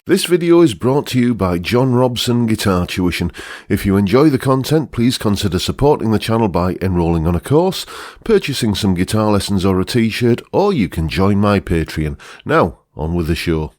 This video is brought to you by John Robson Guitar Tuition. If you enjoy the content, please consider supporting the channel by enrolling on a course, purchasing some guitar lessons or a t-shirt, or you can join my Patreon. Now, on with the show.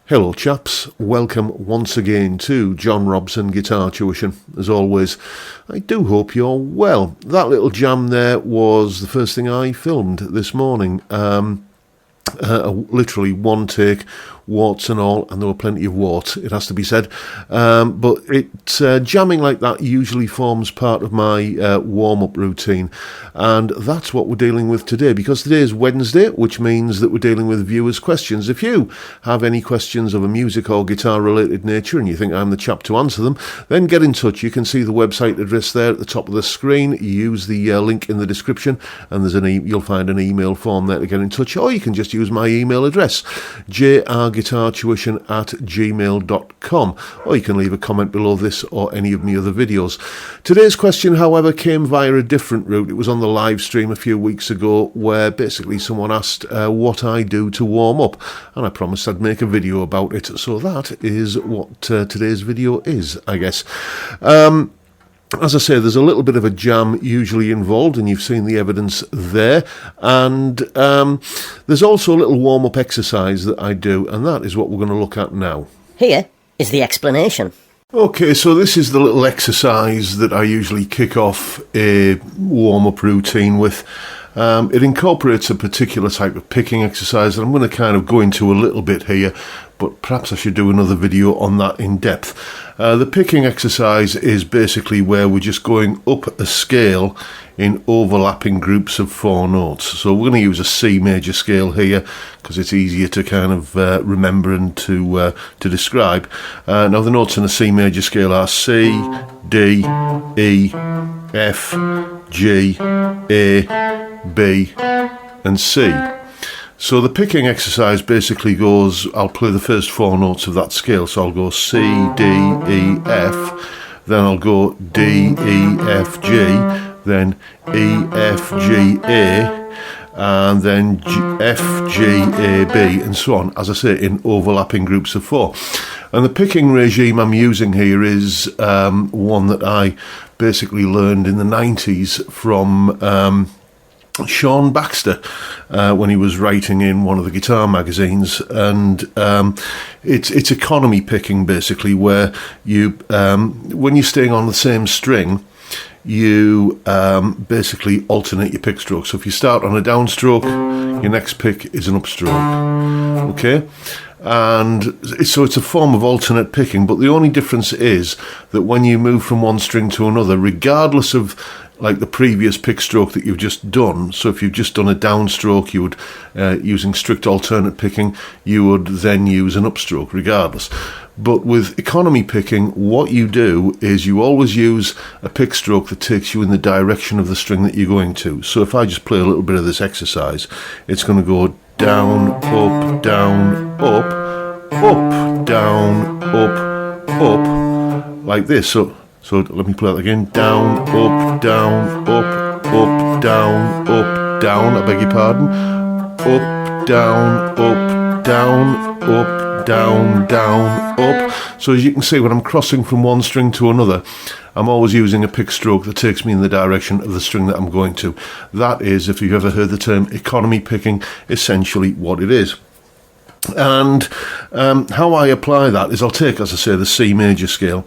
Hello chaps, welcome once again to John Robson Guitar Tuition. As always, I do hope you're well. That little jam there was the first thing I filmed this morning. Literally one take, warts and all, and there were plenty of warts, it has to be said. But jamming like that usually forms part of my warm-up routine, and that's what we're dealing with today, because today is Wednesday, which means that we're dealing with viewers' questions. If you have any questions of a music or guitar-related nature and you think I'm the chap to answer them, then get in touch. You can see the website address there at the top of the screen. Use the link in the description, and there's you'll find an email form there to get in touch, or you can just use my email address, jrguitartuition@gmail.com, or you can leave a comment below this or any of my other videos. Today's question, however, came via a different route. It was on the live stream a few weeks ago, where basically someone asked what I do to warm up, and I promised I'd make a video about it, so that is what today's video is, I guess. As I say, there's a little bit of a jam usually involved, and you've seen the evidence there. And there's also a little warm-up exercise that I do, and that is what we're going to look at now. Here is the explanation. Okay, so this is the little exercise that I usually kick off a warm-up routine with. It incorporates a particular type of picking exercise, and I'm going to kind of go into a little bit here, but perhaps I should do another video on that in depth. The picking exercise is basically where we're just going up a scale in overlapping groups of 4 notes. So we're going to use a C major scale here because it's easier to kind of remember and to describe. Now the notes in a C major scale are C, D, E, F, G, A, B and C. So the picking exercise basically goes, I'll play the first 4 notes of that scale, so I'll go C, D, E, F, then I'll go D, E, F, G, then E, F, G, A, and then F, G, A, B, and so on, as I say, in overlapping groups of 4. And the picking regime I'm using here is one that I basically learned in the 90s from Sean Baxter when he was writing in one of the guitar magazines, and it's economy picking basically, where you when you're staying on the same string, you basically alternate your pick strokes. So if you start on a downstroke, your next pick is an upstroke. Okay, And so it's a form of alternate picking, but the only difference is that when you move from one string to another, regardless of like the previous pick stroke that you've just done, so if you've just done a downstroke, you would, using strict alternate picking, you would then use an upstroke regardless. But with economy picking, what you do is you always use a pick stroke that takes you in the direction of the string that you're going to. So if I just play a little bit of this exercise, it's going to go down, up, down, up, down, up, like this. So let me play that again. Down, up, down, up, down, up, down. I beg your pardon. Up, down, up, down, up, down, down, up. So as you can see, when I'm crossing from one string to another, I'm always using a pick stroke that takes me in the direction of the string that I'm going to. That is, if you've ever heard the term economy picking, essentially what it is. And how I apply that is I'll take, as I say, the C major scale,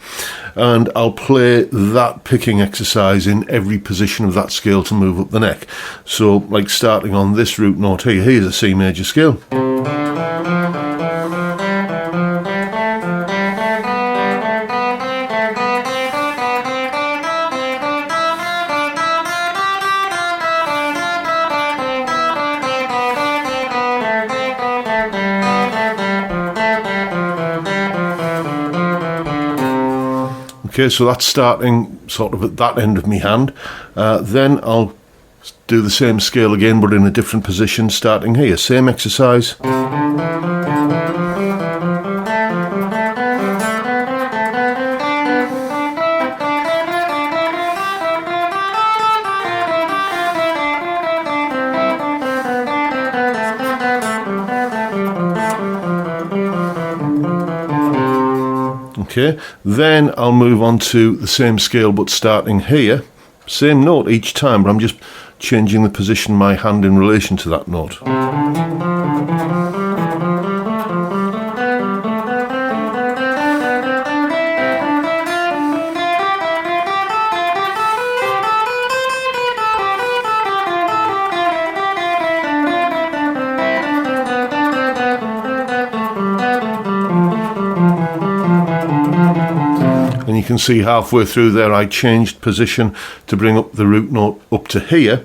and I'll play that picking exercise in every position of that scale to move up the neck. So like starting on this root note here, here's a C major scale. Okay, so that's starting sort of at that end of my hand. Then I'll do the same scale again, but in a different position, starting here. Same exercise. Okay, then I'll move on to the same scale but starting here. Same note each time, but I'm just changing the position of my hand in relation to that note. And you can see halfway through there I changed position to bring up the root note up to here.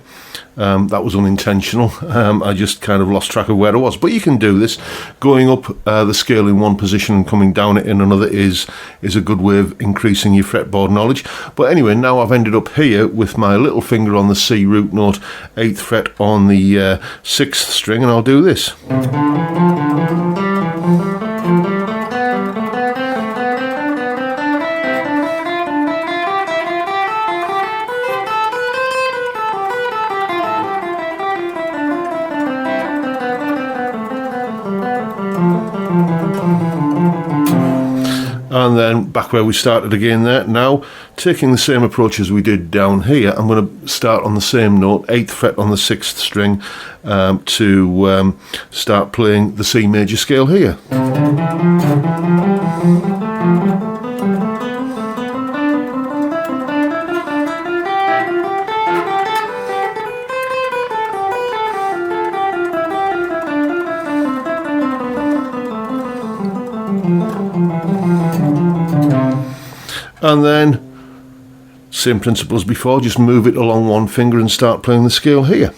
That was unintentional. I just kind of lost track of where I was. But you can do this. Going up the scale in one position and coming down it in another is a good way of increasing your fretboard knowledge. But anyway, now I've ended up here with my little finger on the C root note, 8th fret on the 6th string, and I'll do this. And then back where we started again there. Now, taking the same approach as we did down here, I'm going to start on the same note, 8th fret on the 6th string, to start playing the C major scale here. And then, same principle as before, just move it along one finger and start playing the scale here.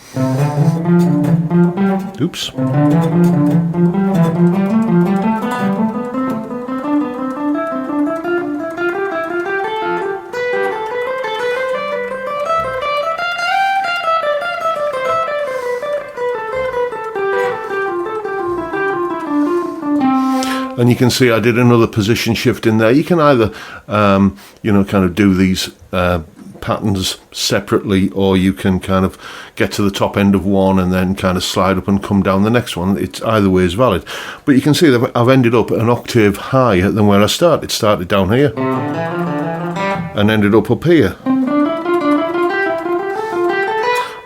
Oops. And you can see I did another position shift in there. You can either, kind of do these patterns separately, or you can kind of get to the top end of one and then kind of slide up and come down the next one. It's either way is valid. But you can see that I've ended up an octave higher than where I started. It started down here and ended up here.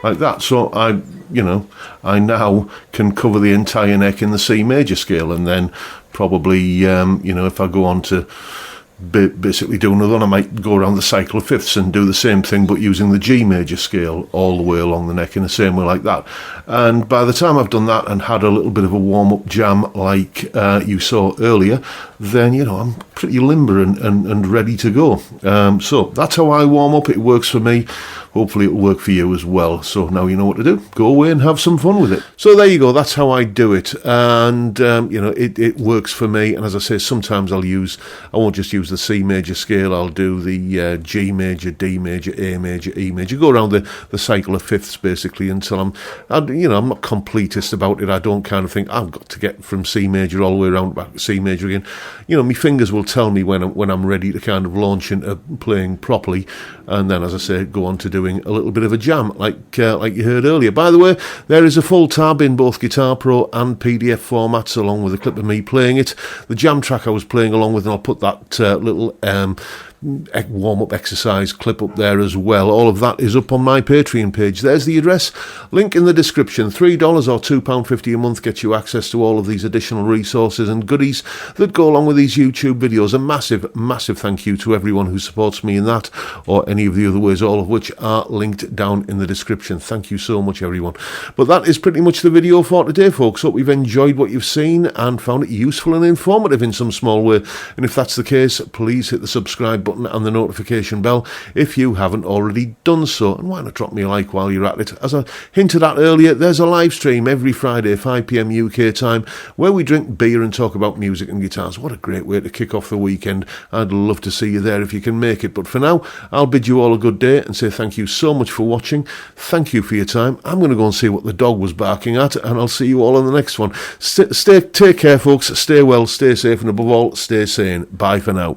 Like that. So I now can cover the entire neck in the C major scale, and then probably, if I go on to basically do another one. I might go around the cycle of fifths and do the same thing, but using the G major scale all the way along the neck in the same way like that. And by the time I've done that and had a little bit of a warm-up jam like you saw earlier, then, you know, I'm pretty limber and ready to go. So that's how I warm up. It works for me. Hopefully it'll work for you as well. So now you know what to do. Go away and have some fun with it. So there you go. That's how I do it. And, you know, it works for me. And as I say, sometimes I won't just use the C major scale. I'll do the G major, D major, A major, E major. Go around the cycle of fifths, basically, until I'm not completist about it. I don't kind of think I've got to get from C major all the way around back to C major again. You know, my fingers will tell me when I'm ready to kind of launch into playing properly. And then, as I say, go on to doing a little bit of a jam, like you heard earlier. By the way, there is a full tab in both Guitar Pro and PDF formats, along with a clip of me playing it. The jam track I was playing along with, and I'll put that little warm-up exercise clip up there as well. All of that is up on my Patreon page. There's the address, link in the description. $3 or £2.50 a month gets you access to all of these additional resources and goodies that go along with these YouTube videos. A massive thank you to everyone who supports me in that, or any of the other ways, all of which are linked down in the description. Thank you so much, everyone. But that is pretty much the video for today, folks. Hope you've enjoyed what you've seen and found it useful and informative in some small way. And if that's the case, please hit the subscribe button and the notification bell if you haven't already done so. And why not drop me a like while you're at it? As I hinted at earlier, there's a live stream every Friday, 5 p.m. UK time, where we drink beer and talk about music and guitars. What a great way to kick off the weekend. I'd love to see you there if you can make it. But for now, I'll bid you all a good day and say thank you so much for watching. Thank you for your time. I'm going to go and see what the dog was barking at, and I'll see you all in the next one. Take care, folks. Stay well, stay safe, and above all, stay sane. Bye for now.